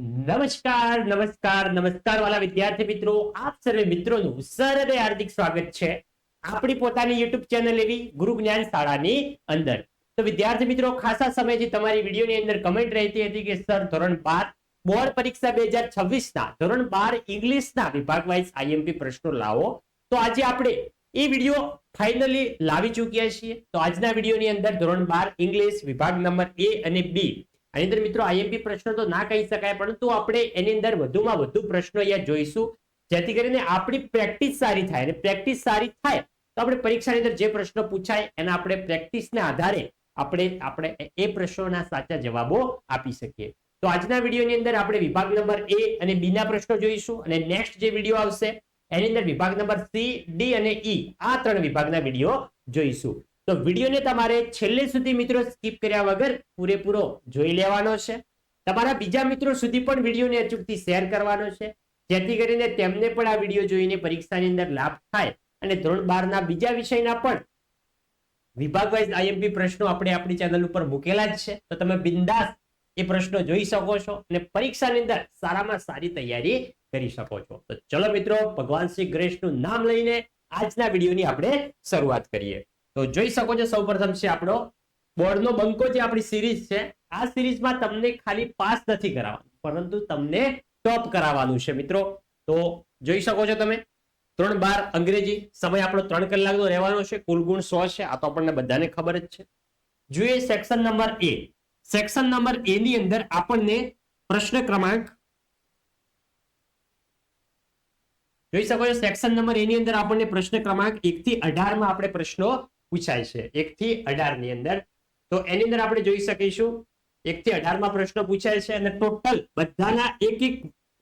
નમસ્કાર નમસ્કાર નમસ્કાર વાલા વિદ્યાર્થી મિત્રો, આપ સર્વે મિત્રોનું સહૃદય હાર્દિક સ્વાગત છે આપણી પોતાની યુટ્યુબ ચેનલ એવી ગુરુ જ્ઞાન શાળાની અંદર. તો વિદ્યાર્થી મિત્રો, ખાસા સમયથી તમારી વિડીયોની અંદર કમેન્ટ રહેતી હતી કે સર ધોરણ 12 બોર્ડ પરીક્ષા 2026 ના ધોરણ 12 ઇંગ્લિશના વિભાગ વાઇઝ આઈએમપી પ્રશ્નો લાવો. તો આજે આપણે એ વિડીયો ફાઇનલી લાવી ચૂક્યા છીએ. તો આજના વિડીયોની અંદર ધોરણ 12 ઇંગ્લિશ વિભાગ નંબર A અને B, આની અંદર મિત્રો આઈએમપી પ્રશ્નો તો ના કહી શકાય, પરંતુ આપણે એની અંદર વધુમાં વધુ પ્રશ્નો અહીંયા જોઈશું, જેથી કરીને આપણી પ્રેક્ટિસ સારી થાય. અને પ્રેક્ટિસ સારી થાય તો આપણે પરીક્ષાની અંદર જે પ્રશ્નો પૂછાય એના આપણે પ્રેક્ટિસના આધારે આપણે એ પ્રશ્નોના સાચા જવાબો આપી શકીએ. તો આજના વિડીયોની અંદર આપણે વિભાગ નંબર A અને B ના પ્રશ્નો જોઈશું, અને નેક્સ્ટ જે વિડીયો આવશે એની અંદર વિભાગ નંબર C, D અને E આ ત્રણ વિભાગના વિડીયો જોઈશું. તો વિડીયોને તમારે છેલ્લે સુધી મિત્રો સ્કીપ કર્યા વગર પૂરેપૂરો જોઈ લેવાનો છે. તમારા બીજા મિત્રો સુધી પણ વિડીયોને અચૂકથી શેર કરવાનો છે, જેથી કરીને તેમને પણ આ વિડીયો જોઈને પરીક્ષાની અંદર લાભ થાય. અને ધોરણ 12 ના બીજા વિષયના પણ વિભાગ વાઇઝ આઈએમપી પ્રશ્નો આપણે આપણી ચેનલ ઉપર મૂકેલા જ છે, તો તમે બિંદાસ એ પ્રશ્નો જોઈ શકો છો અને પરીક્ષાની અંદર સારામાં સારી તૈયારી કરી શકો છો. તો ચલો મિત્રો, ભગવાન શ્રી ગણેશનું નામ લઈને આજના વિડીયોની આપણે શરૂઆત કરીએ. તો જોઈ શકો છો, સૌપ્રથમ છે આપણો બોર્ડનો બંકો, જે આપણી સિરીઝ છે. આ સિરીઝમાં તમને ખાલી પાસ નથી કરાવવાનું, પરંતુ તમને ટોપ કરાવવાનું છે મિત્રો. તો જોઈ શકો છો તમે, ધોરણ 12 અંગ્રેજી, સમય આપણો 3 કલાકનો રહેવાનો છે, કુલ ગુણ 100 છે. આ તો આપણને બધાને ખબર જ છે. જોઈએ section number A. Section number A ની અંદર આપણને પ્રશ્ન ક્રમાંક જોઈ શકો છો. સેક્શન નંબર A ની અંદર આપણને પ્રશ્ન ક્રમાંક 1 થી 18 માં આપણે પ્રશ્નો પૂછાય છે. 1 થી 18 ની અંદર, તો એની અંદર આપણે જોઈ શકીશું 1 થી 18 માં પ્રશ્નો પૂછાય છે, અને ટોટલ બધાના એક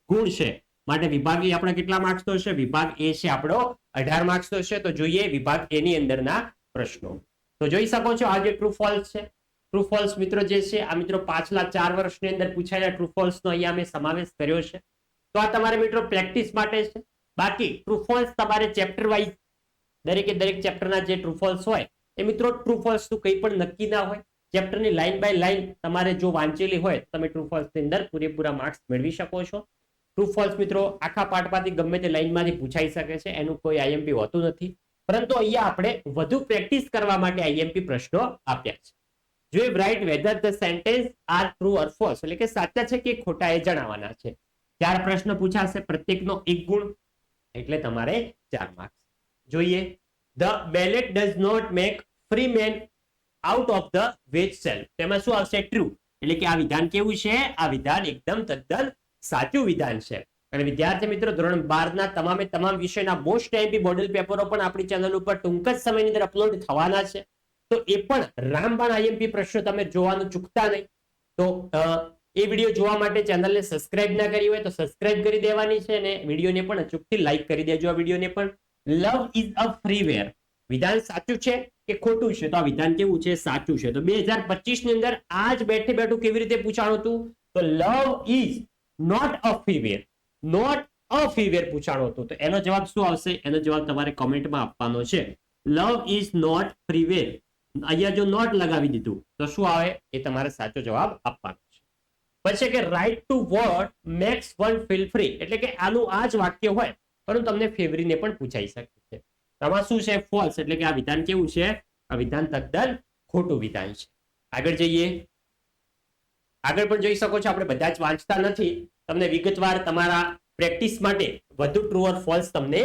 ગુણ છે. માટે વિભાગ એ આપણે કેટલા માર્ક્સ નો છે? વિભાગ A છે આપણો 18 માર્ક્સ નો છે. તો જોઈએ વિભાગ A ની અંદરના પ્રશ્નો. તો જોઈ શકો છો, આ જે ટ્રુ ફોલ્સ છે, ટ્રુ ફોલ્સ મિત્રો જે છે, આ મિત્રો પાછલા 4 વર્ષની અંદર પૂછાયેલા ટ્રુ ફોલ્સ નો અહીંયા અમે સમાવેશ કર્યો છે. તો આ તમારે મિત્રો પ્રેક્ટિસ માટે છે. બાકી ટ્રુ ફોલ્સ તમારે ચેપ્ટર વાઇઝ દરેકે દરેક ચેપ્ટરના જે ટ્રુ ફોલ્સ હોય એ મિત્રો ટ્રુ ફોલ્સ નું કંઈ પણ નક્કી ના હોય. ચેપ્ટરની લાઈન બાય લાઈન તમારે જો વાંચેલી હોય તમે ટ્રુ ફોલ્સ ની અંદર પૂરેપૂરા માર્ક્સ મેળવી શકો છો. ટ્રુ ફોલ્સ મિત્રો આખા પાઠમાંથી ગમે તે લાઈનમાંથી પૂછાઈ શકે છે, એનું કોઈ આઈએમપી હોતું નથી. પરંતુ અહીંયા આપણે વધુ પ્રેક્ટિસ કરવા માટે આઈએમપી પ્રશ્નો આપ્યા છે. જો write whether the sentence are true or false, એટલે કે સાચા છે કે ખોટા એ જણાવવાના છે. 4 પ્રશ્ન પૂછાશે, પ્રત્યેકનો 1 ગુણ, એટલે તમારે 4 માર્ક્સ. જોઈએ, the ballot does not make free man out of the wage sell. તેમાં શું આવશે? ટ્રુ. એટલે કે આ વિધાન કેવું છે? આ વિધાન એકદમ તદ્દન સાચું વિધાન છે. અને વિદ્યાર્થી મિત્રો, ધોરણ 12 ના તમામ વિષયના મોસ્ટ આઈએમપી મોડેલ પેપરો પણ આપણી ચેનલ ઉપર ટૂંક જ સમયની અંદર અપલોડ થવાના છે. તો એ પણ રામબાણ આઈએમપી પ્રશ્નો તમે જોવાનું ચૂકતા નહીં. તો એ વિડીયો જોવા માટે ચેનલને સબસ્ક્રાઇબ ના કરી હોય તો સબસ્ક્રાઇબ કરી દેવાની છે, અને વિડીયોને પણ અચૂકથી લાઈક કરી દેજો. આ વિડીયોને પણ. લવ ઇઝ અ ફ્રીવેર, વિધાન સાચું છે કે ખોટું છે? તો આ વિધાન કેવું છે? સાચું છે. તો 2025 ની અંદર આ જ બેઠે બેઠું કેવી રીતે પૂછાણું હતું? તો love is not a freeware, not a freeware પૂછાણું હતું. તો એનો જવાબ શું આવશે? એનો જવાબ તમારે કોમેન્ટમાં આપવાનો છે. લવ ઇઝ નોટ ફ્રીવેર, અહીંયા જો નોટ લગાવી દીધું તો શું આવે? એ તમારે સાચો જવાબ આપવાનો છે. પછી કે right to vote makes one feel free, એટલે કે આનું આ જ વાક્ય હોય પરંતુ તમને ફેવરીને પણ પૂછાઈ શકે છે. આમાં શું છે? ફોલ્સ. એટલે કે આ વિધાન કેવું છે? આ વિધાન તદ્દન ખોટું વિધાન છે. આગળ જઈએ. આગળ પણ જોઈ શકો છો, આપણે બધા જ વાંચતા નથી, તમને વિગતવાર તમારા પ્રેક્ટિસ માટે વધુ ટ્રુ ઓર ફોલ્સ તમને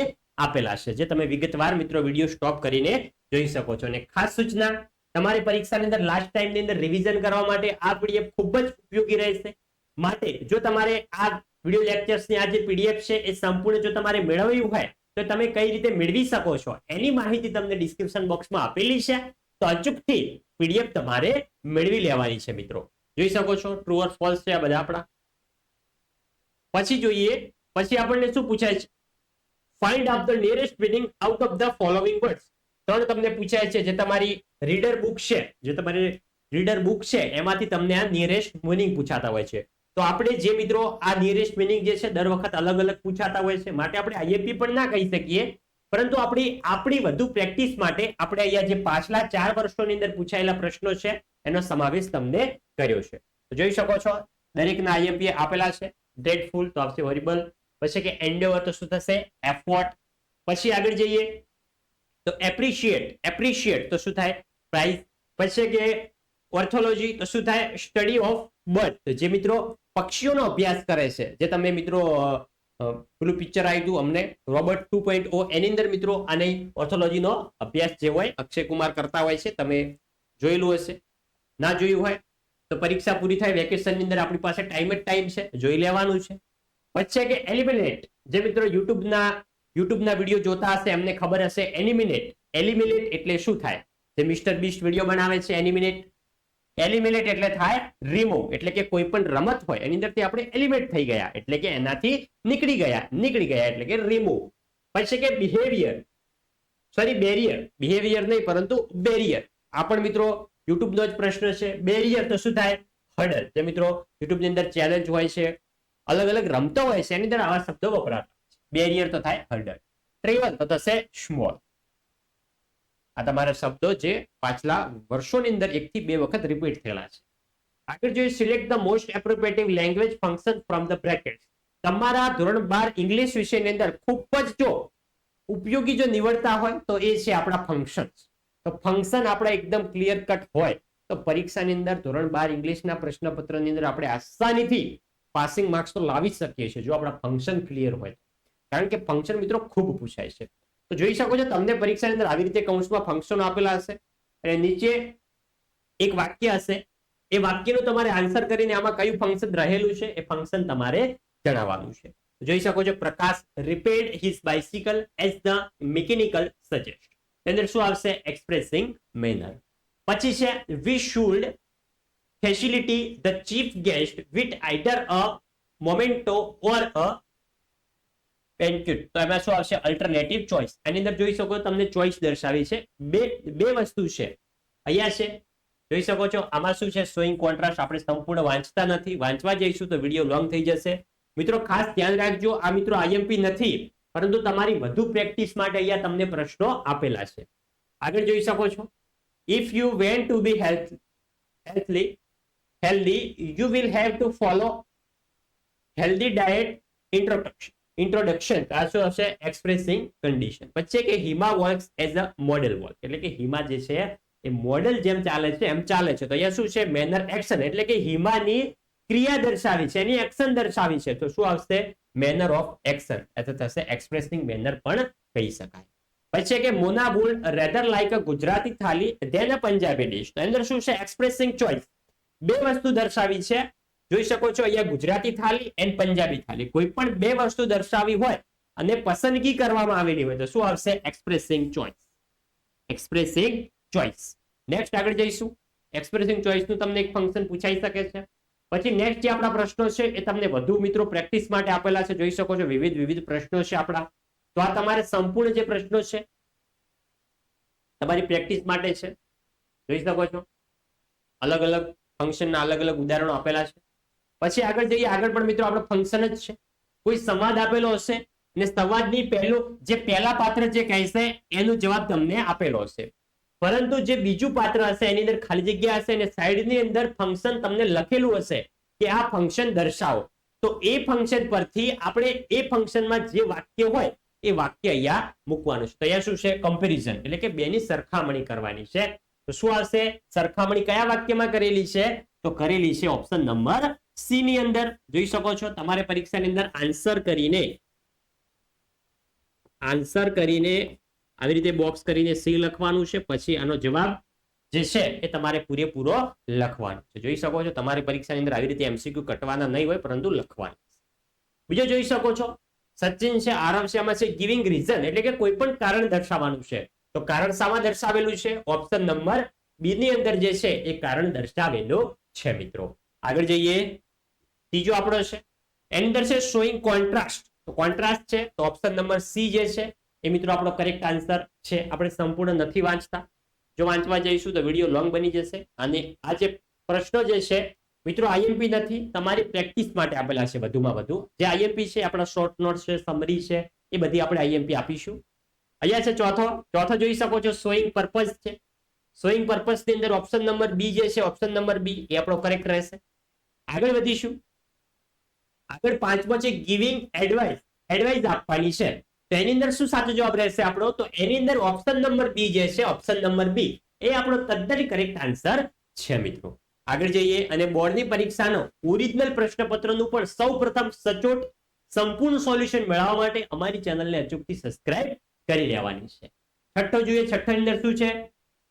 આપેલા છે, જે તમે વિગતવાર મિત્રો વિડીયો સ્ટોપ કરીને જોઈ શકો છો. અને ખાસ સૂચના, તમારી પરીક્ષાની અંદર લાસ્ટ ટાઈમની અંદર રિવિઝન કરવા માટે આ પીડીએફ ખૂબ જ ઉપયોગી રહેશે. માટે જો તમારે આ વિડીયો લેક્ચર્સની આ જે પીડીએફ છે એ સંપૂર્ણ જો તમારે મેળવવી હોય તો તમે કઈ રીતે મેળવી શકો છો એની માહિતી તમને ડિસ્ક્રિપ્શન બોક્સમાં આપેલી છે. તો અચૂકથી પીડીએફ તમારે મેળવી લેવાની છે મિત્રો. જોઈ શકો છો, ટ્રુ ઓર ફોલ્સ છે આ બધા આપણા. પછી જોઈએ, પછી આપણને શું પૂછાય છે? Find out the nearest meaning out of the following words. 3 તમને પૂછાય છે, જે તમારી રીડર બુક છે, જે તમારી રીડર બુક છે એમાંથી તમને આ નિયરેસ્ટ મીનિંગ પૂછાતા હોય છે. તો આપણે જે મિત્રો આ નિયરેસ્ટ મીનિંગ જે છે દર વખત અલગ અલગ પૂછાતા હોય છે, માટે આપણે આઈએમપી પણ ના કહી શકીએ, પરંતુ આપણી વધુ પ્રેક્ટિસ માટે આપણે અહીંયા જે પાછલા 4 વર્ષોની અંદર પૂછાયેલા પ્રશ્નો છે એનો સમાવેશ તમને કર્યો છે. તો જોઈ શકો છો, દરેકના આઈએમપી આપેલા છે. ડ્રેડફુલ તો આવશે હોરિબલ. પછી કે એન્ડેવર તો શું થશે? એફોર્ટ. પછી આગળ જઈએ તો એપ્રિશિએટ તો શું થાય? પ્રાઇઝ. પછી કે ઓર્થોલોજી તો શું થાય? Study of bird. જે મિત્રો પક્ષીઓનો અભ્યાસ કરે છે, જે તમે મિત્રો પેલું પિક્ચર આવ્યું હતું અમને રોબોટ 2.0, એની અંદર મિત્રો આની ઓર્થોલોજીનો અભ્યાસ જે હોય અક્ષય કુમાર કરતા હોય છે, તમે જોયેલું હશે. ના જોયું હોય તો પરીક્ષા પૂરી થાય વેકેશનની અંદર આપણી પાસે ટાઈમ જ ટાઈમ છે, જોઈ લેવાનું છે. પછી કે એલિમિનેટ, જે મિત્રો યુટ્યુબના વિડીયો જોતા હશે એમને ખબર હશે. એલિમિનેટ એટલે શું થાય? જે મિસ્ટર બીસ્ટ વિડીયો બનાવે છે એલિમિનેટ એટલે થાય રિમૂવ. એટલે કે કોઈ પણ રમત હોય એની અંદરથી આપણે એલિમિનેટ થઈ ગયા એટલે કે એનાથી નીકળી ગયા એટલે કે રિમૂવ. પછી કે બેરિયર નહીં પરંતુ બેરિયર. આ પણ મિત્રો યુટ્યુબનો જ પ્રશ્ન છે. બેરિયર તો શું થાય? હર્ડલ. જે મિત્રો યુટ્યુબની અંદર ચેલેન્જ હોય છે, અલગ અલગ રમતો હોય છે, એની અંદર આવા શબ્દો વપરાતા છે. બેરિયર તો થાય હર્ડલ. ટ્રેવલ તો થશે સ્મોલ. આ તમારા શબ્દો જે પાછલા વર્ષોની અંદર 1 થી 2 વખત રિપીટ થયેલા છે. આગળ જોઈએ select the most appropriative language function from the brackets. તમારા ધોરણ 12 ઇંગ્લિશ વિષયની અંદર ખૂબ જ જો ઉપયોગી જો નીવડતા હોય તો એ છે આપણા ફંક્શન્સ. તો ફંક્શન આપણા એકદમ ક્લિયર કટ હોય તો પરીક્ષાની અંદર ધોરણ 12 ઇંગ્લિશના પ્રશ્નપત્રની અંદર આપણે આસાનીથી પાસિંગ માર્ક્સ તો લાવી શકીએ છીએ જો આપણા ફંક્શન ક્લિયર હોય. કારણ કે ફંક્શન મિત્રો ખૂબ પૂછાય છે. તો જોઈ શકો છો તમને પરીક્ષાની અંદર આવી રીતે કૌંસમાં ફંક્શનો આપેલા હશે અને નીચે એક વાક્ય હશે. એ વાક્યનું તમારે આન્સર કરીને આમાં કયું ફંક્શન રહેલું છે એ ફંક્શન તમારે જણાવવાનું છે. જોઈ શકો છો Prakash repaired his bicycle as the mechanical suggest. અંદર શું આવશે? Expressing manner. પછી છે we should facility the chief guest with either a memento or a banquet. તો એમાં શું આવશે? Alternative choice. આની અંદર જોઈ શકો તમને ચોઇસ દર્શાવી છે. બે વસ્તુ છે અહીંયા છે, જોઈ શકો છો. આમાં શું છે? Showing contrast. આપણે સંપૂર્ણ વાંચતા નથી, વાંચવા જઈશું તો વિડીયો લોંગ થઈ જશે. મિત્રો ખાસ ધ્યાન રાખજો, આ મિત્રો આઈએમપી નથી પરંતુ તમારી વધુ પ્રેક્ટિસ માટે અહીંયા તમને પ્રશ્નો આપેલા છે. આગળ જોઈ શકો છો if you want to be healthy you will have to follow healthy diet introduction. આ શું હશે? Expressing condition. પછી કે Hima works as a model work. એટલે કે હિમા જે છે એ મોડેલ જેમ ચાલે છે એમ ચાલે છે. તો અહીંયા શું છે? Manner action. એટલે કે હિમાની ક્રિયા દર્શાવી છે, એની એક્શન દર્શાવી છે. તો શું આવશે? Manner of action. એટલે થશે એક્સપ્રેસિંગ મેનર પણ કહી શકાય. પછી કે Mona would rather like a Gujarati thali than a Punjabi dish. તો અંદર શું છે? Expressing choice. બે વસ્તુ દર્શાવી છે, જોઈ શકો છો અહીંયા ગુજરાતી થાલી એન્ડ પંજાબી થાલી. કોઈ પણ બે વસ્તુ દર્શાવી હોય અને પસંદગી કરવામાં આવેલી હોય તો શું આવશે? Expressing choice. નેક્સ્ટ આગળ જઈશું. એક્સપ્રેસિંગ ચોઇસનું તમને એક ફંક્શન પૂછાઈ શકે છે. પછી નેક્સ્ટ જે આપણા પ્રશ્નો છે એ તમને વધુ મિત્રો પ્રેક્ટિસ માટે આપેલા છે. જોઈ શકો છો વિવિધ પ્રશ્નો છે આપણા. તો આ તમારે સંપૂર્ણ જે પ્રશ્નો છે તમારી પ્રેક્ટિસ માટે છે. જોઈ શકો છો અલગ અલગ ફંક્શનના અલગ અલગ ઉદાહરણો આપેલા છે. પછી આગળ જઈએ. આગળ પણ મિત્રો આપણો ફંક્શન જ છે. કોઈ સંવાદ આપેલો હશે અને સંવાદની પહેલા પાત્ર જે કહેશે એનો જવાબ તમને આપેલો હશે, પરંતુ જે બીજું પાત્ર હશે એની અંદર ખાલી જગ્યા હશે અને સાઈડની અંદર ફંક્શન તમને લખેલું હશે કે આ ફંક્શન દર્શાવો. તો એ ફંક્શન પરથી આપણે એ ફંક્શનમાં જે વાક્ય હોય એ વાક્ય અહીંયા મૂકવાનું છે. તો અહીંયા શું છે? કમ્પેરિઝન. એટલે કે બેની સરખામણી કરવાની છે. તો શું આવશે? સરખામણી કયા વાક્યમાં કરેલી છે? તો કરેલી છે ઓપ્શન નંબર સી ની અંદર. જોઈ શકો છો તમારે પરીક્ષાની અંદર આન્સર કરીને આવી રીતે બોક્સ કરીને સી લખવાનું છે. પછી આનો જવાબ જે છે એ તમારે પૂરેપૂરો લખવાનો છે. જોઈ શકો છો તમારી પરીક્ષાની અંદર આવી રીતે એમસીક્યુ કટવાના નહીં હોય પરંતુ લખવાના. બીજો જોઈ શકો છો સચિન છે, આરવ છે, આમાં છે ગિવિંગ રીઝન. એટલે કે કોઈ પણ કારણ દર્શાવવાનું છે. તો કારણ શામાં દર્શાવેલું છે? ઓપ્શન નંબર બી ની અંદર જે છે એ કારણ દર્શાવેલું છે મિત્રો. આગળ જઈએ. ત્રીજો આપણો છે એની અંદર છે શોઈંગ કોન્ટ્રાસ્ટ. તો કોન્ટ્રાસ્ટ છે તો ઓપ્શન નંબર સી જે છે એ મિત્રો આપણો કરેક્ટ આન્સર છે. આપણે સંપૂર્ણ નથી વાંચતા, જો વાંચવા જઈશું તો વિડીયો લોંગ બની જશે. અને આ જે પ્રશ્નો જે છે મિત્રો આઈએમપી નથી, તમારી પ્રેક્ટિસ માટે આપેલા છે. વધુમાં વધુ જે આઈએમપી છે આપણા શોર્ટ નોટ છે, સમરી છે, એ બધી આપણે આઈએમપી આપીશું. અહીંયા છે ચોથો જોઈ શકો છો શોઈંગ પર્પઝ છે. શોઈંગ પર્પઝ ની અંદર ઓપ્શન નંબર બી જે છે, ઓપ્શન નંબર બી એ આપણો કરેક્ટ રહેશે. આગળ વધીશું. આગળ પાંચમો છે ગિવિંગ એડવાઇસ, એડવાઇસ આપવાની છે. તો એની અંદર શું સાચો જવાબ રહેશે આપણો? તો એની અંદર ઓપ્શન નંબર બી જે છે, ઓપ્શન નંબર બી એ આપણો તદ્દન કરેક્ટ આન્સર છે મિત્રો. આગળ જઈએ અને બોર્ડની પરીક્ષાનો ઓરિજિનલ પ્રશ્નપત્રનું પણ સૌ પ્રથમ સચોટ સંપૂર્ણ સોલ્યુશન મેળવવા માટે અમારી ચેનલને અચૂકથી સબસ્ક્રાઇબ કરી લેવાની છે. છઠ્ઠો જોઈએ, છઠ્ઠાની અંદર શું છે?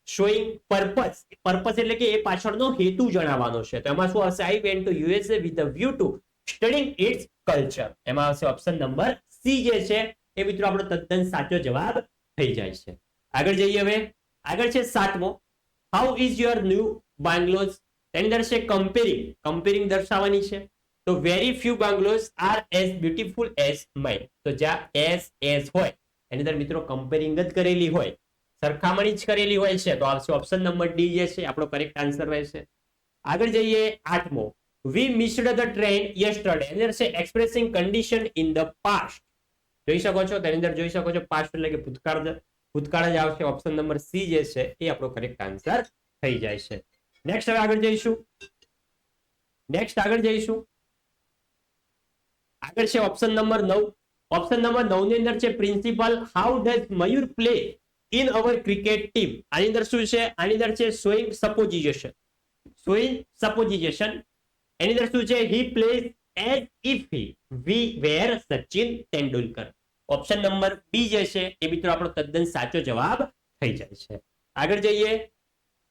Showing purpose. પર્પસ એટલે કે એ પાછળનો હેતુ જણાવવાનો છે. તો એમાં શું આવશે? I went to USA with a view to studying its culture. એમાં આવશે ઓપ્શન નંબર સી જે છે એ મિત્રો આપણો તદ્દન સાચો જવાબ થઈ જાય છે. આગળ જઈએ હવે. આગળ છે સાતમો, how is your new bungalows. તેની અંદર છે કમ્પેરિંગ, કમ્પેરિંગ દર્શાવવાની છે. તો very few bungalows are as beautiful as mine. તો જ્યાં એઝ હોય એની અંદર મિત્રો કમ્પેરિંગ જ કરેલી હોય, સરખામણી જ કરેલી હોય છે, તો આવશે ઓપ્શન નંબર ડી જે છે આપણો કરેક્ટ આન્સર રહેશે. આગળ જઈએ આઠમો, we missed the train yesterday. એની અંદર છે expressing condition in the past. જોઈ શકો છો તેની અંદર જોઈ શકો છો પાસ્ટ એટલે કે ભૂતકાળ, ભૂતકાળ જ આવશે. ઓપ્શન નંબર સી જે છે એ આપણો કરેક્ટ આન્સર થઈ જાય છે. નેક્સ્ટ હવે આગળ જઈશું. નેક્સ્ટ આગળ જઈશું. આગળ છે ઓપ્શન નંબર 9. ઓપ્શન નંબર 9 ની અંદર છે principal how does Mayur play in our cricket team. આની અંદર શું છે? આની અંદર છે શોઈંગ સપોઝિશન, શોઈંગ સપોઝિશન. એની અંદર શું છે? He plays as if we were Sachin Tendulkar. Option number B જે છે એ મિત્રો આપણો તદ્દન સાચો જવાબ થઈ જાય છે. આગળ જઈએ.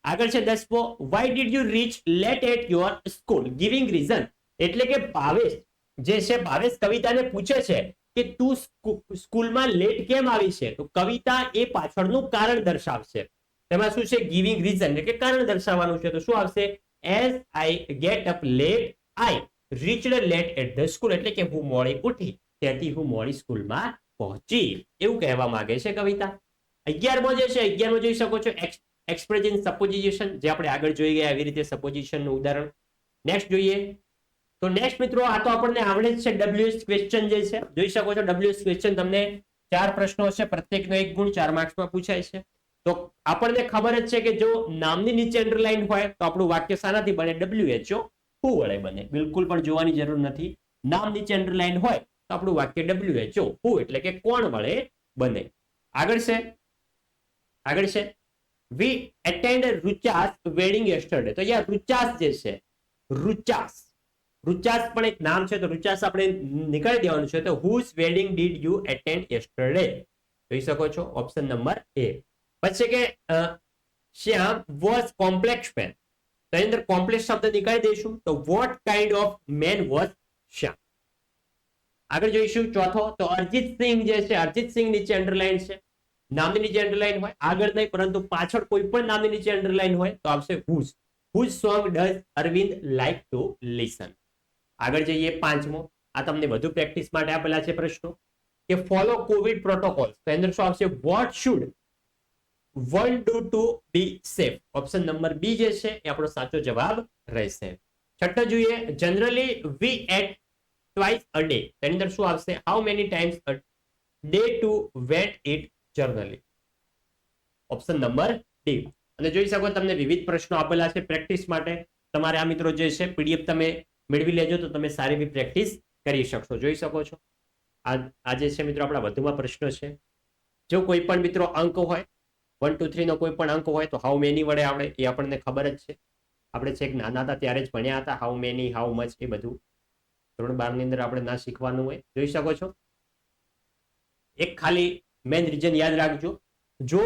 આગળ છે 10મો, why did you reach late at your school giving reason. એટલે કે ભાવેશ જે છે, ભાવેશ કવિતાને પૂછે છે કે તું સ્કૂલમાં લેટ કેમ આવી છે? તો કવિતા એ પાછળનું કારણ દર્શાવશે. તેમાં શું છે? ગિવિંગ રીઝન એટલે કે કારણ દર્શાવવાનું છે. તો શું આવશે? As I get up late I reached late at the school. એટલે કે હું મોડી ઉઠી તેથી હું મોડી સ્કૂલમાં પહોંચી, એવું કહેવા માંગે છે કવિતા. 11મો જે છે, 11મો જોઈ શકો છો એક્સપ્રેસિંગ સપોઝિશન, જે આપણે આગળ જોઈ ગયા એવી રીતે સપોઝિશનનું ઉદાહરણ. નેક્સ્ટ જોઈએ. તો નેક્સ્ટ મિત્રો આ તો આપણને આવડે જ છે. ડબ્લ્યુએસ ક્વેશ્ચન જે છે જોઈ શકો છો. ડબ્લ્યુએસ ક્વેશ્ચન તમને 4 પ્રશ્નો છે, પ્રત્યેકનો 1 ગુણ 4 માર્ક્સમાં પૂછાય છે. તો આપણને ખબર જ છે કે જો નામની નીચે અંડરલાઈન હોય તો આપણું વાક્ય શાનાથી બને? WHO હુ વડે બને. બિલકુલ પણ જોવાની જરૂર નથી. નામ નીચે અંડરલાઈન હોય તો આપણું વાક્ય WHO હુ એટલે કે કોણ વડે બને. આગળ છે. આગળ છે વી એટેન્ડ રુચાસ વેડિંગ યસ્ટરડે. તો અહીંયા રુચાસ જે છે, રુચાસ, રુચાસ પણ એક નામ છે, તો રુચાસ આપણે નીકાળી દેવાનું છે. તો whose wedding did you attend yesterday. જોઈ શકો છો ઓપ્શન નંબર એ. પછી કે શ્યામ વોઝ કોમ્પ્લેક્સ મેન. તો એની અંદર કોમ્પ્લેક્સ શબ્દ નીકાળી દઈશું. તો what kind of man was Shyam. આગળ જોઈશું ચોથો. તો અરિજીત સિંહ જે છે, અરિજીત સિંહ નીચે અંડરલાઈન છે. નામની નીચે અંડરલાઈન હોય, આગળ નહીં પરંતુ પાછળ કોઈ પણ નામની નીચે અંડરલાઈન હોય તો આવશે whose. Whose song does Arvind like to listen. આગળ જઈએ 5મો. આ તમને વધુ પ્રેક્ટિસ માટે આપેલા છે પ્રશ્નો કે ફોલો કોવિડ પ્રોટોકોલ્સ. તો અંદર શું આવશે? What should one do to be safe. Option number B જે છે એ આપણો સાચો જવાબ રહેશે. છઠ્ઠો જોઈએ. Generally we eat twice a day. તેની અંદર શું આવશે? How many times a day do we eat it generally. Option number D. અને જોઈ શકો તમને વિવિધ પ્રશ્નો આપેલા છે પ્રેક્ટિસ માટે. તમારે આ મિત્રો જે છે પીડીએફ તમે મેળવી લેજો તો તમે સારી એવી પ્રેક્ટિસ કરી શકશો. જોઈ શકો છો આ જે છે મિત્રો આપણા વધુમાં પ્રશ્નો છે. જો કોઈ પણ મિત્રો અંક હોય 1 2 3 નો કોઈ પણ અંક હોય તો હાઉ મેની વડે આવડે એ આપણને ખબર જ છે. આપણે છેક નાના હતા ત્યારે જ ભણ્યા હતા હાઉ મેની, હાઉ મચ, એ બધું ધોરણ 12 ની અંદર આપણે ના શીખવાનું હોય. જોઈ શકો છો. એક ખાલી મેન રીઝન યાદ રાખજો. જો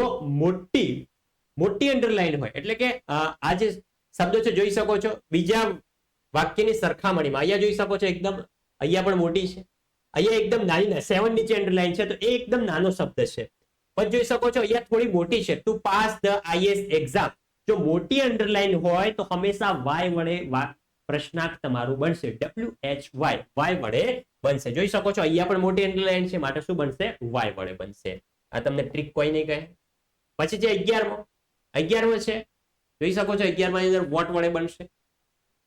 મોટી અંડરલાઈન હોય એટલે કે આ જે શબ્દો છે જોઈ શકો છો બીજા વાક્યની સરખામણીમાં અહીંયા જોઈ શકો છો એકદમ અહીંયા પણ મોટી છે, અહીંયા એકદમ નાની 7 નીચે અંડરલાઈન છે તો એ એકદમ નાનો શબ્દ છે. પણ જોઈ શકો છો અહીંયા થોડી મોટી છે. To pass the IAS exam. જો મોટી અંડરલાઈન હોય તો હંમેશા વાય વડે પ્રશ્નાર્થ તમારું બનશે. WHY વાય વડે બનશે. જોઈ શકો છો અહીંયા પણ મોટી અંડરલાઈન છે માટે શું બનશે? વાય વડે બનશે. આ તમને ટ્રીક કોઈ નહીં કહે. પછી છે 11મો છે જોઈ શકો છો 11માં ની અંદર વોટ વડે બનશે.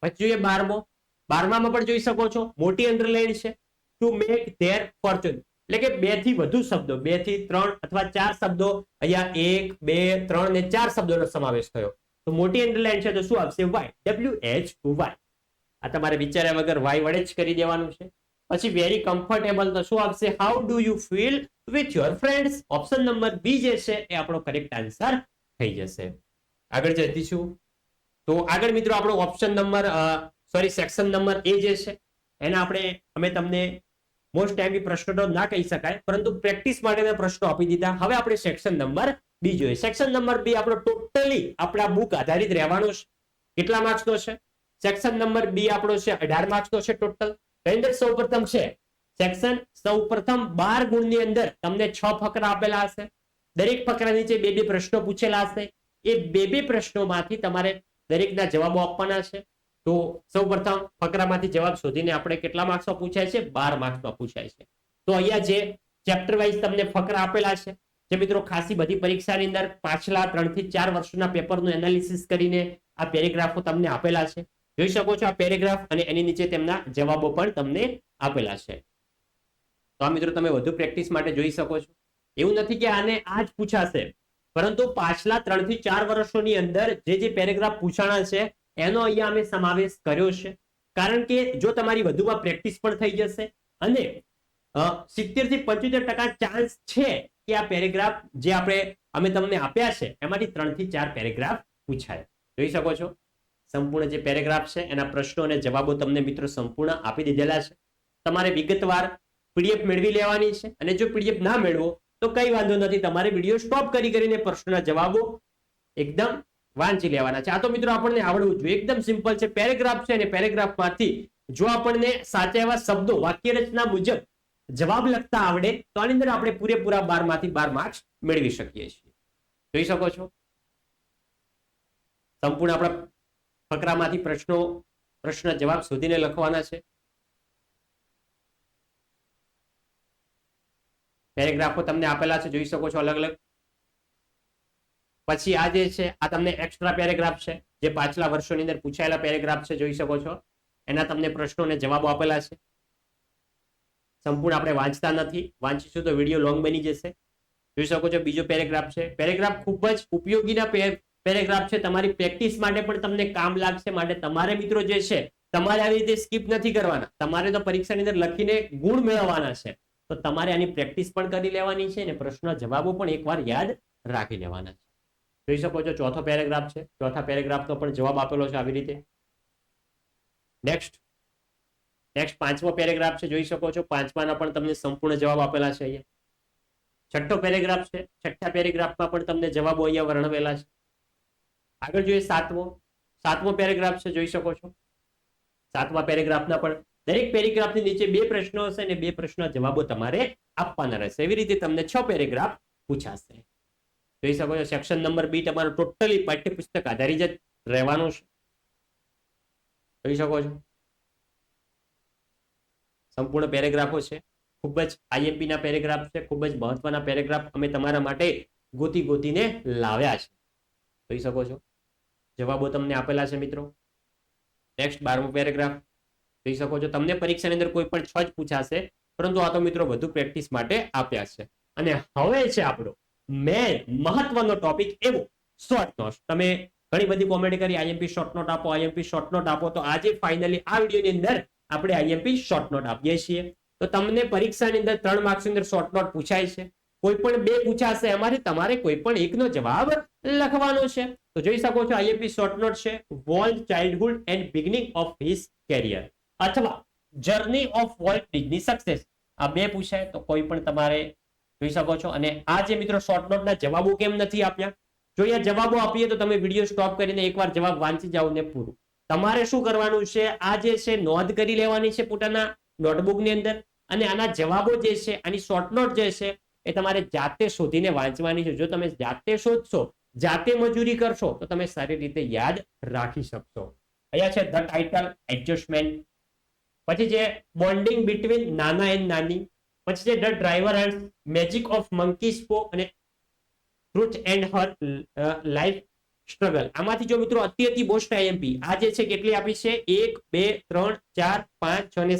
પછી જોઈએ 12માં પણ જોઈ શકો છો મોટી અંડરલાઈન છે. ટુ મેક ધેર ફોર્ચ્યુન એટલે કે 2 થી વધુ શબ્દો, 2 થી 3 અથવા 4 શબ્દો, અહીંયા 1 2 3 ને 4 શબ્દોનો સમાવેશ થયો તો મોટી અંડરલાઈન છે તો શું આવશે? વાય. WHY. આ તમારે વિચાર્યા વગર વાય વડે જ કરી દેવાનું છે. પછી વેરી કમ્ફર્ટેબલ તો શું આવશે how do you feel with your friends. Option number B જે છે એ આપણો કરેક્ટ આન્સર થઈ જશે. આગળ જઈશું તો આગળ મિત્રો આપણો ઓપ્શન નંબર સેક્શન નંબર એ જે છે એના અમે તમને મોસ્ટ ટાઈમ પ્રશ્નો ના કહી શકાય પરંતુ પ્રેક્ટિસ માટેના પ્રશ્નો આપી દીધા. હવે આપણે સેક્શન નંબર બી જોઈએ. સેક્શન નંબર બી આપણો ટોટલી આપણા બુક આધારિત રહેવાનો છે. કેટલા માર્ક્સનો છે? સેક્શન નંબર બી આપણો છે 18 માર્ક્સનો છે ટોટલ. એની અંદર સૌપ્રથમ છે સેક્શન સૌપ્રથમ 12 ગુણની અંદર તમને 6 ફકરા આપેલા હશે. દરેક ફકરા નીચે બે પ્રશ્નો પૂછેલા હશે. એ બે પ્રશ્નોમાંથી તમારે દરેકના જવાબો આપવાના છે. તો સૌપ્રથમ ફકરામાંથી જવાબ શોધીને આપણે કેટલા માર્ક્સમાં પૂછાય છે? 12 માર્ક્સમાં પૂછાય છે. તો અહીંયા જે ચેપ્ટર વાઇઝ તમને ફકરા આપેલા છે જે મિત્રો ખાસી બધી પરીક્ષાની અંદર પાછલા 3 થી 4 વર્ષના પેપરનું એનાલિસિસ કરીને આ પેરેગ્રાફો તમને આપેલા છે. જોઈ શકો છો આ પેરેગ્રાફ અને એની નીચે તેમના જવાબો પણ તમને આપેલા છે. તો આ મિત્રો તમે વધુ પ્રેક્ટિસ માટે જોઈ શકો છો. એવું નથી કે આને આ જ પૂછાશે પરંતુ પાછલા 3 થી 4 વર્ષોની અંદર જે પેરેગ્રાફ પૂછાણા છે એનો અહીંયા અમે સમાવેશ કર્યો છે. કારણ કે જો તમારી વધુમાં પ્રેક્ટિસ પણ થઈ જશે અને 70 થી 75% ચાન્સ છે કે આ પેરેગ્રાફ જે અમે તમને આપ્યા છે એમાંથી 3 થી 4 પેરેગ્રાફ પૂછાય. જોઈ શકો છો સંપૂર્ણ જે પેરેગ્રાફ છે એના પ્રશ્નો અને જવાબો તમને મિત્રો સંપૂર્ણ આપી દીધેલા છે. તમારે વિગતવાર પીડીએફ મેળવી લેવાની છે અને જો પીડીએફ ના મેળવો તો કઈ વાંધો નથી, તમારે વિડીયો સ્ટોપ કરીને પ્રશ્નના જવાબો એકદમ વાંચી લેવાના છે. આ તો મિત્રો આપણને આવડવું જોઈએ. એકદમ સિમ્પલ છે. પેરેગ્રાફ છે અને પેરેગ્રાફમાંથી જો આપણને સાચા એવા શબ્દો વાક્ય રચના મુજબ જવાબ લખતા આવડે તો આની અંદર આપણે પૂરેપૂરા 12 માંથી 12 માર્ક્સ મેળવી શકીએ છીએ. જોઈ શકો છો સંપૂર્ણ આપણા ફકરામાંથી પ્રશ્ન જવાબ શોધીને લખવાના છે. પેરેગ્રાફો તમને આપેલા છે જોઈ શકો છો અલગ અલગ. પછી આ જે છે આ તમને એક્સ્ટ્રા પેરેગ્રાફ છે જે પાછલા વર્ષોની અંદર પૂછાયેલા પેરેગ્રાફ છે. જોઈ શકો છો એના તમને પ્રશ્નો અને જવાબો આપેલા છે. સંપૂર્ણ આપણે વાંચતા નથી, વાંચીશું તો વિડીયો લોંગ બની જશે. જોઈ શકો છો બીજો પેરેગ્રાફ છે. પેરેગ્રાફ ખૂબ જ ઉપયોગીના પેરેગ્રાફ છે. તમારી પ્રેક્ટિસ માટે પણ તમને કામ લાગશે. માટે તમારે મિત્રો જે છે તમારે આવી રીતે સ્કીપ નથી કરવાના. તમારે તો પરીક્ષાની અંદર લખીને ગુણ મેળવવાના છે. તો તમારે આની પ્રેક્ટિસ પણ કરી લેવાની છે અને પ્રશ્ન જવાબો પણ એકવાર યાદ રાખી લેવાના છે. જોઈ શકો છો ચોથો પેરેગ્રાફ છે. ચોથા પેરેગ્રાફનો પણ જવાબ આપેલો છે આવી રીતે. નેક્સ્ટ પાંચમો પેરેગ્રાફ છે. જોઈ શકો છો પાંચમાના પણ તમને સંપૂર્ણ જવાબ આપેલા છે અહીંયા. છઠ્ઠો પેરેગ્રાફ છે. છઠ્ઠા પેરેગ્રાફમાં પણ તમને જવાબો અહીંયા વર્ણવેલા છે. આગળ જોઈએ સાતમો પેરેગ્રાફ છે. જોઈ શકો છો સાતમા પેરેગ્રાફના પણ દરેક પેરેગ્રાફની નીચે બે પ્રશ્નો હશે અને બે પ્રશ્નના જવાબો તમારે આપવાના રહેશે. એવી રીતે તમને 6 પેરેગ્રાફ પૂછાશે. જોઈ શકો છો સેક્શન નંબર બી તમારો ટોટલી પાઠ્યપુસ્તક આધારિત જ રહેવાનું છે. જોઈ શકો છો સંપૂર્ણ પેરેગ્રાફો છે. ખૂબ જ આઈએમપી ના પેરેગ્રાફ છે. ખૂબ જ મહત્વના પેરેગ્રાફ અમે તમારા માટે ગોતીને લાવ્યા છે. જોઈ શકો છો જવાબો તમને આપેલા છે મિત્રો. નેક્સ્ટ 12મો પેરેગ્રાફ જોઈ શકો છો. તમને પરીક્ષાની અંદર કોઈ પણ 6 જ પૂછાશે પરંતુ આ તો મિત્રો વધુ પ્રેક્ટિસ માટે આપ્યા છે. અને હવે છે આપણો મેન મહત્વનો ટોપિક એવો શોર્ટ નોટ. તમે ઘણી બધી કોમેન્ટ કરી આઈએમપી શોર્ટ નોટ આપો, આઈએમપી શોર્ટ નોટ આપો. તો આજે ફાઇનલી આ વિડીયોની અંદર આપણે આઈએમપી શોર્ટ નોટ આપીએ છીએ. તો તમને પરીક્ષાની અંદર 3 માર્ક્સની અંદર શોર્ટ નોટ પૂછાય છે. કોઈ પણ 2 પૂછાશે એમાંથી તમારે કોઈ પણ એકનો જવાબ લખવાનો છે. તો જોઈ શકો છો આઈએમપી શોર્ટ નોટ છે Walt childhood and beginning of his career અથવા journey of Walt Disney success. આ 2 પૂછાય તો કોઈ પણ તમારે જોઈ શકો છો. અને આ જે મિત્રો શોર્ટ નોટના જવાબો કેમ નથી આપ્યા? જો અહીંયા જવાબો આપીએ તો તમે વિડીયો સ્ટોપ કરીને એકવાર જવાબ વાંચી જાઓ ને પૂરું. તમારે શું કરવાનું છે આ જે છે નોંધ કરી લેવાની છે પોતાના નોટબુકની અંદર અને આના જવાબો જે છે આની શોર્ટ નોટ જે છે એ તમારે જાતે શોધીને વાંચવાની છે. જો તમે જાતે શોધશો, જાતે મજૂરી કરશો તો તમે સારી રીતે યાદ રાખી શકશો. અહીંયા છે ધ ટાઇટલ એડજસ્ટમેન્ટ, પછી છે બોન્ડિંગ બિટવીન નાના એન્ડ નાની, પછી છે the driver and magic of monkey સ્પો અને truth and her life struggle. આમાંથી જો મિત્રો અતિ મોસ્ટ આઈએમપી આ જે છે કેટલી આપી છે 1 2 3 4 5 6 અને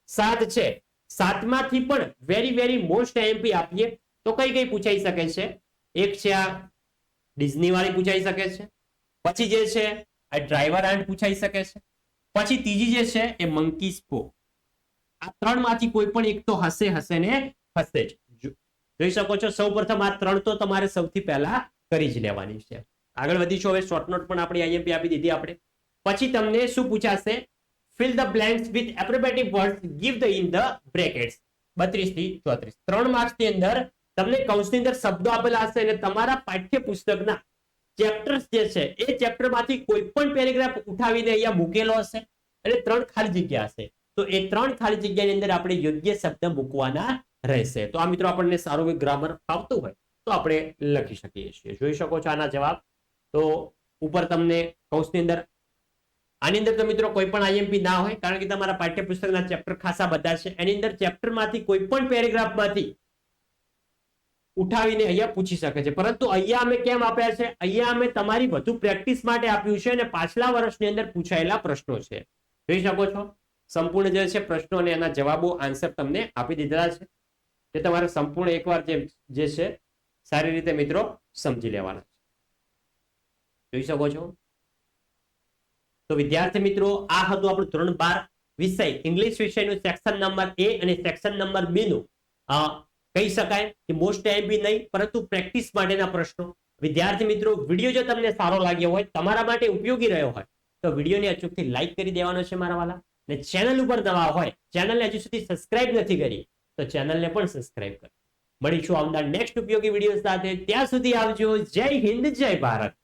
7 છે. 7માંથી પણ વેરી મોસ્ટ આઈએમપી આપીએ તો કઈ પૂછાઈ શકે છે? એક છે આ ડિઝની વાળી પૂછાઈ શકે છે. પછી જે છે આ ડ્રાઈવર આન્ટ પૂછાઈ શકે છે. પછી ત્રીજી જે છે એ મંકી સ્પો. આ ત્રણમાંથી કોઈ પણ એક તો હશે ને હશે જ. જોઈ શકો છો સૌપ્રથમ આ ત્રણ તો તમારે સૌથી પહેલા કરી જ લેવાની છે. આગળ વધીશું. હવે શોર્ટ નોટ પણ આપણી આઈએમપી આપી દીધી આપણે. પછી તમને શું પૂછાશે? fill the blanks with appropriate words, give the in the brackets. 32 થી 34 3 માર્ક્સ ની અંદર તમને કૌંસની અંદર શબ્દો આપેલા હશે અને તમારા પાઠ્યપુસ્તકના ચેપ્ટર્સ જે છે એ ચેપ્ટરમાંથી કોઈ પણ પેરેગ્રાફ ઉઠાવીને અહીંયા મૂકેલો હશે અને 3 ખાલી જગ્યા હશે. તો એ 3 ખાલી જગ્યાની અંદર આપણે યોગ્ય શબ્દ મૂકવાના રહેશે. તો આ મિત્રો આપણને સારું ગ્રામર ફાવતું હોય તો આપણે લખી શકીએ છીએ. જોઈ શકો છો આના જવાબ. તો ઉપર તમને કૌંસની અંદર આની અંદર તો મિત્રો કોઈ પણ આઈએમપી ના હોય કારણ કે તમારા પાઠ્યપુસ્તકના ચેપ્ટર ખાસા બધા છે. એની અંદર ચેપ્ટરમાંથી કોઈ પણ પેરેગ્રાફમાંથી ઉઠાવીને અહીંયા પૂછી શકે છે. પરંતુ અહીંયા અમે કેમ આપ્યા છે? અહીંયા અમે તમારી વધુ પ્રેક્ટિસ માટે આપ્યું છે અને પાછલા વર્ષની અંદર પૂછાયેલા પ્રશ્નો છે. જોઈ શકો છો સંપૂર્ણ જે છે પ્રશ્નો અને એના જવાબો આન્સર તમને આપી દીધેલા છે. તે તમારે સંપૂર્ણ એકવાર જે છે સારી રીતે મિત્રો સમજી લેવાના છે. જોઈ શકો છો. તો વિદ્યાર્થી મિત્રો આ હતું આપણું ધોરણ 12 વિષય ઇંગ્લિશ વિષયનું સેક્શન નંબર A અને સેક્શન નંબર B નું કહી શકાય કે મોસ્ટ આઈએમપી નહીં પરંતુ પ્રેક્ટિસ માટેના પ્રશ્નો. વિદ્યાર્થી મિત્રો વિડીયો જો તમને સારો લાગ્યો હોય તમારા માટે ઉપયોગી રહ્યો હોય તો વિડીયોને અચૂકથી લાઈક કરી દેવાનો છે મારા વાલા. અને ચેનલ ઉપર નવા હોય ચેનલને હજુ સુધી સબસ્ક્રાઇબ નથી કરી તો ચેનલને પણ સબસ્ક્રાઇબ કરો. મળીશું આવનાર નેક્સ્ટ ઉપયોગી વિડીયો સાથે. ત્યાં સુધી આવજો. જય હિન્દ જય ભારત.